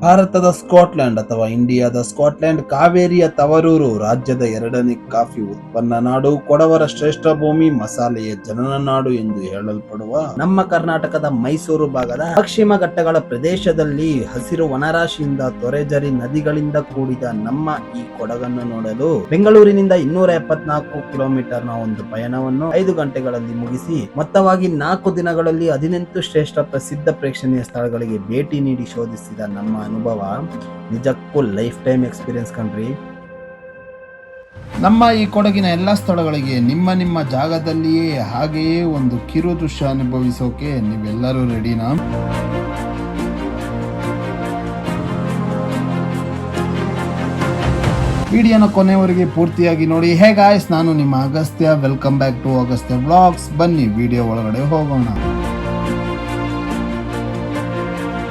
ಭಾರತದ ಸ್ಕಾಟ್ಲೆಂಡ್ ಅಥವಾ ಇಂಡಿಯಾದ ಸ್ಕಾಟ್ಲೆಂಡ್ ಕಾವೇರಿಯ ತವರೂರು, ರಾಜ್ಯದ ಎರಡನೇ ಕಾಫಿ ಉತ್ಪನ್ನ ನಾಡು, ಕೊಡವರ ಶ್ರೇಷ್ಠ ಭೂಮಿ, ಮಸಾಲೆಯ ಜನನ ನಾಡು ಎಂದು ಹೇಳಲ್ಪಡುವ ನಮ್ಮ ಕರ್ನಾಟಕದ ಮೈಸೂರು ಭಾಗದ ಪಶ್ಚಿಮ ಘಟ್ಟಗಳ ಪ್ರದೇಶದಲ್ಲಿ ಹಸಿರು ವನರಾಶಿಯಿಂದ ತೊರೆಜರಿ ನದಿಗಳಿಂದ ಕೂಡಿದ ನಮ್ಮ ಈ ಕೊಡಗನ್ನು ನೋಡಲು ಬೆಂಗಳೂರಿನಿಂದ 274 ಕಿಲೋಮೀಟರ್ನ ಒಂದು ಪಯಣವನ್ನು 5 ಗಂಟೆಗಳಲ್ಲಿ ಮುಗಿಸಿ ಮೊತ್ತವಾಗಿ 4 ದಿನಗಳಲ್ಲಿ 18 ಶ್ರೇಷ್ಠ ಪ್ರಸಿದ್ಧ ಪ್ರೇಕ್ಷಣೀಯ ಸ್ಥಳಗಳಿಗೆ ಭೇಟಿ ನೀಡಿ ಶೋಧಿಸಿದ ನಮ್ಮ ಅನುಭವ ನಿಜಕ್ಕೂ ಲೈಫ್ ಟೈಮ್ ಎಕ್ಸ್ಪೀರಿಯನ್ಸ್ ಕಣ್ರಿ. ನಮ್ಮ ಈ ಕೊಡಗಿನ ಎಲ್ಲ ಸ್ಥಳಗಳಿಗೆ ನಿಮ್ಮ ಜಾಗದಲ್ಲಿಯೇ ಹಾಗೆಯೇ ಒಂದು ಕಿರು ದೃಶ್ಯ ಅನುಭವಿಸೋಕೆ ನೀವೆಲ್ಲರೂ ರೆಡಿನಾ? ವಿಡಿಯೋನ ಕೊನೆವರೆಗೆ ಪೂರ್ತಿಯಾಗಿ ನೋಡಿ. ಹೇ ಗಾಯ್ಸ್, ನಾನು ನಿಮ್ಮ Agastya. Welcome back to Agastya vlogs. ಬನ್ನಿ ವಿಡಿಯೋ ಒಳಗಡೆ ಹೋಗೋಣ.